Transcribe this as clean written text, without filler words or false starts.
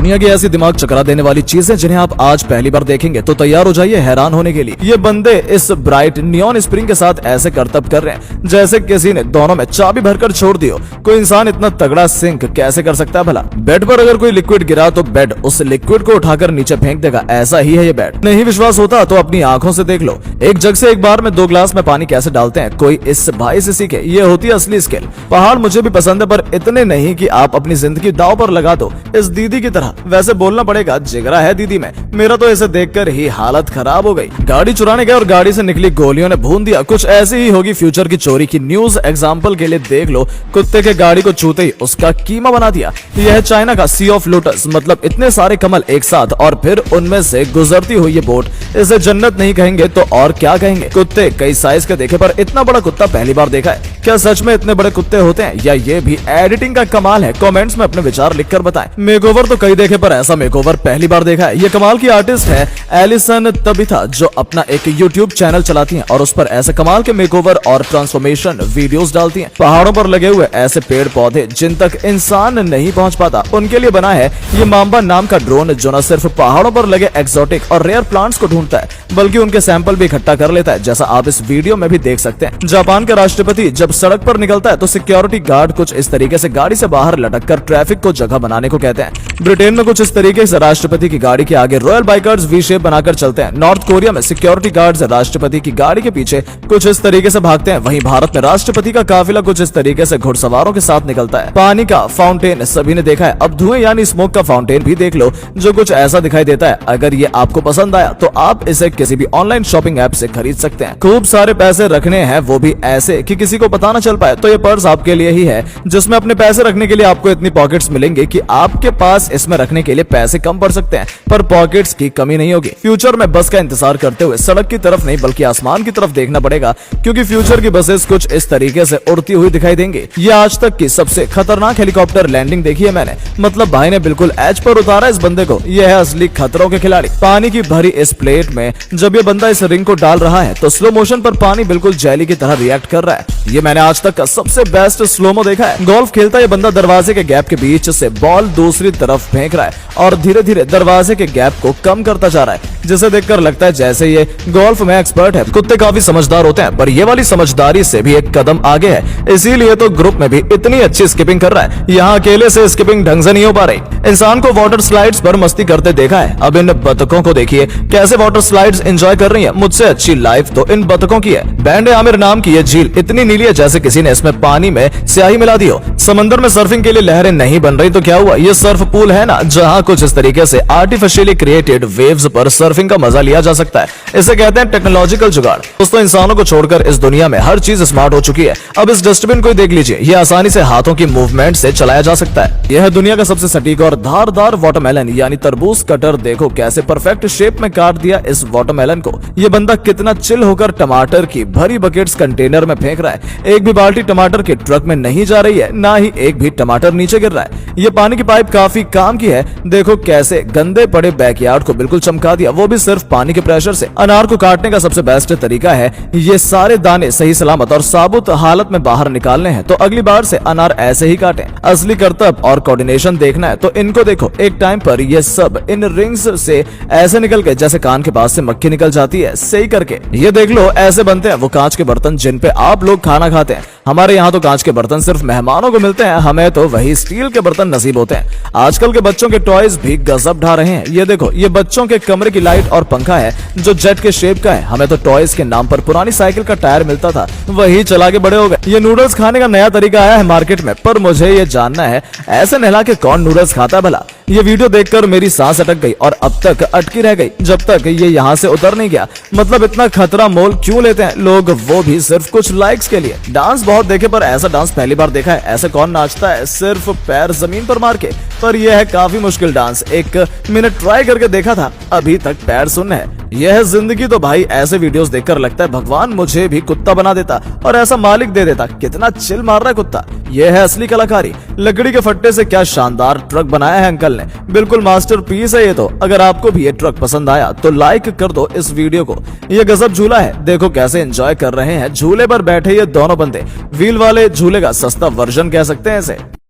दुनिया की ऐसी दिमाग चकरा देने वाली चीजें जिन्हें आप आज पहली बार देखेंगे तो तैयार हो जाइए हैरान होने के लिए। ये बंदे इस ब्राइट नियॉन स्प्रिंग के साथ ऐसे करतब कर रहे हैं जैसे किसी ने दोनों में चाबी भरकर छोड़ दी हो। कोई इंसान इतना तगड़ा सिंक कैसे कर सकता है भला? बेड पर अगर कोई लिक्विड गिरा तो बेड उस लिक्विड को उठाकर नीचे फेंक देगा, ऐसा ही है ये बेड। नहीं विश्वास होता तो अपनी आंखों से देख लो। एक जग से एक बार में 2 गिलास में पानी कैसे डालते हैं कोई इस भाई से सीखे, ये होती है असली स्किल। पहाड़ मुझे भी पसंद है पर इतने नहीं कि आप अपनी जिंदगी दांव पर लगा दो इस दीदी की तरह। वैसे बोलना पड़ेगा जिगरा है दीदी में, मेरा तो इसे देखकर ही हालत खराब हो गई। गाड़ी चुराने गए और गाड़ी से निकली गोलियों ने भून दिया। कुछ ऐसी ही होगी फ्यूचर की चोरी की न्यूज। एग्जाम्पल के लिए देख लो, कुत्ते के गाड़ी को छूते ही उसका कीमा बना दिया। यह है चाइना का सी ऑफ लोटस, मतलब इतने सारे कमल एक साथ और फिर उनमें से गुजरती हुई ये बोट। इसे जन्नत नहीं कहेंगे तो और क्या कहेंगे। कुत्ते कई साइज के देखे पर इतना बड़ा कुत्ता पहली बार देखा है। क्या सच में इतने बड़े कुत्ते होते हैं या ये भी एडिटिंग का कमाल है? कमेंट्स में अपने विचार लिखकर बताएं। मेकओवर तो कई देखे पर ऐसा मेकओवर पहली बार देखा है। ये कमाल की आर्टिस्ट है एलिसन तबिथा जो अपना एक यूट्यूब चैनल चलाती हैं और उस पर ऐसे कमाल के मेकओवर और ट्रांसफॉर्मेशन वीडियोस डालती हैं। पहाड़ों पर लगे हुए ऐसे पेड़ पौधे जिन तक इंसान नहीं पहुंच पाता उनके लिए बना है ये मांबा नाम का ड्रोन जो न सिर्फ पहाड़ों पर लगे एक्सोटिक और रेयर प्लांट्स को ढूंढता है बल्कि उनके सैंपल भी इकट्ठा कर लेता है, जैसा आप इस वीडियो में भी देख सकते हैं। जापान के राष्ट्रपति जब सड़क पर निकलता है तो सिक्योरिटी गार्ड कुछ इस तरीके से गाड़ी से बाहर लटक कर ट्रैफिक को जगह बनाने को कहते हैं। ब्रिटेन में कुछ इस तरीके से राष्ट्रपति की गाड़ी के आगे रॉयल बाइकर्स वी शेप बनाकर चलते हैं। नॉर्थ कोरिया में सिक्योरिटी गार्ड्स राष्ट्रपति की गाड़ी के पीछे कुछ इस तरीके से भागते हैं। वहीं भारत में राष्ट्रपति का काफिला कुछ इस तरीके से घुड़सवारों के साथ निकलता है। पानी का फाउंटेन सभी ने देखा है, अब धुएं यानी स्मोक का फाउंटेन भी देख लो जो कुछ ऐसा दिखाई देता है। अगर ये आपको पसंद आया तो आप इसे किसी भी ऑनलाइन शॉपिंग ऐप से खरीद सकते हैं। खूब सारे पैसे रखने हैं वो भी ऐसे कि किसी को पता न चल पाए तो ये पर्स आपके लिए ही है जिसमें अपने पैसे रखने के लिए आपको इतनी पॉकेट्स मिलेंगे कि आपके पास इसमें रखने के लिए पैसे कम पड़ सकते हैं पर पॉकेट्स की कमी नहीं होगी। फ्यूचर में बस का इंतजार करते हुए सड़क की तरफ नहीं बल्कि आसमान की तरफ देखना पड़ेगा क्योंकि फ्यूचर की बसेस कुछ इस तरीके से उड़ती हुई दिखाई देंगी। ये आज तक की सबसे खतरनाक हेलीकॉप्टर लैंडिंग देखी है मैंने, मतलब भाई ने बिल्कुल एज पर उतारा इस बंदे को। यह है असली खतरों के खिलाड़ी। पानी की भरी इस प्लेट में जब ये बंदा इस रिंग को डाल रहा है तो स्लो मोशन पर पानी बिल्कुल जेली की तरह रिएक्ट कर रहा है। ये मैंने आज तक का सबसे बेस्ट स्लोमो देखा है। गोल्फ खेलता ये बंदा दरवाजे के गैप के बीच से बॉल दूसरी तरफ फेंक रहा है और धीरे धीरे दरवाजे के गैप को कम करता जा रहा है, जिसे देखकर लगता है जैसे ये गोल्फ में एक्सपर्ट है। कुत्ते काफी समझदार होते हैं पर ये वाली समझदारी से भी एक कदम आगे है, इसीलिए तो ग्रुप में भी इतनी अच्छी स्किपिंग कर रहा है। यहाँ अकेले से स्किपिंग ढंग से नहीं हो पा रही। इंसान को वाटर स्लाइड्स पर मस्ती करते देखा है, अब इन बतखों को देखिए कैसे वाटर स्लाइड्स एंजॉय कर रही है। मुझसे अच्छी लाइफ तो इन बतखों की है। बैंड आमिर नाम की ये झील इतनी नीली है जैसे किसी ने इसमें पानी में स्याही मिला दी हो। समंदर में सर्फिंग के लिए लहरें नहीं बन रही तो क्या हुआ, ये सर्फ पूल है ना जहाँ कुछ इस तरीके से आर्टिफिशियली क्रिएटेड वेव्स पर सर्फिंग का मजा लिया जा सकता है। इसे कहते हैं टेक्नोलॉजिकल जुगाड़। दोस्तों इंसानों को छोड़कर इस दुनिया में हर चीज स्मार्ट हो चुकी है। अब इस डस्टबिन को देख लीजिए, ये आसानी से हाथों की मूवमेंट से चलाया जा सकता है। यह है दुनिया का सबसे सटीक और धारदार वाटरमेलन यानी तरबूज कटर। देखो कैसे परफेक्ट शेप में काट दिया इस वाटरमेलन को। ये बंदा कितना चिल होकर टमाटर की भरी बकेट्स कंटेनर में फेंक रहा है। एक भी बाल्टी टमाटर के ट्रक में नहीं जा रही है, ना ही एक भी टमाटर नीचे गिर रहा है। ये पानी की पाइप काफी काम की है। देखो कैसे गंदे पड़े बैकयार्ड को बिल्कुल चमका दिया, वो भी सिर्फ पानी के प्रेशर से। अनार को काटने का सबसे बेस्ट तरीका है ये सारे दाने सही सलामत और साबुत हालत में बाहर निकालने हैं तो अगली बार से अनार ऐसे ही काटें। असली करतब और कोऑर्डिनेशन देखना है तो इनको देखो। एक टाइम पर ये सब इन रिंग्स से ऐसे निकल गए जैसे कान के पास से मक्खी निकल जाती है, सही करके। ये देख लो ऐसे बनते हैं वो कांच के बर्तन जिन पे आप लोग खाना खाते हैं। हमारे यहाँ तो कांच के बर्तन सिर्फ मेहमानों को मिलते हैं, हमें तो वही स्टील के बर्तन नसीब होते हैं। आजकल के बच्चों के टॉयज भी गजब ढा रहे हैं। ये देखो ये बच्चों के कमरे की लाइट और पंखा है जो जेट के शेप का है। हमें तो टॉयज के नाम पर पुरानी साइकिल का टायर मिलता था, वही चला के बड़े हो गए। ये नूडल्स खाने का नया तरीका आया है मार्केट में, पर मुझे ये जानना है ऐसे नहला के कौन नूडल्स खाता है भला। ये वीडियो देखकर मेरी सांस अटक गई और अब तक अटकी रह गई जब तक ये यहाँ से उतर नहीं गया। मतलब इतना खतरा मोल क्यों लेते हैं लोग, वो भी सिर्फ कुछ लाइक्स के लिए। डांस बहुत देखे पर ऐसा डांस पहली बार देखा है। ऐसे कौन नाचता है सिर्फ पैर जमीन पर मार के, पर यह है काफी मुश्किल डांस। 1 मिनट ट्राई करके देखा था, अभी तक पैर सुन्न है। यह है जिंदगी तो भाई ऐसे वीडियोस देखकर लगता है भगवान मुझे भी कुत्ता बना देता और ऐसा मालिक दे देता। कितना चिल मार रहा है कुत्ता। यह है असली कलाकारी। लकड़ी के फट्टे से क्या शानदार ट्रक बनाया है अंकल ने, बिल्कुल मास्टरपीस है ये तो। अगर आपको भी ये ट्रक पसंद आया तो लाइक कर दो इस वीडियो को। ये गजब झूला है, देखो कैसे एंजॉय कर रहे हैं झूले पर बैठे ये दोनों बंदे। व्हील वाले झूले का सस्ता वर्जन कह सकते हैं इसे।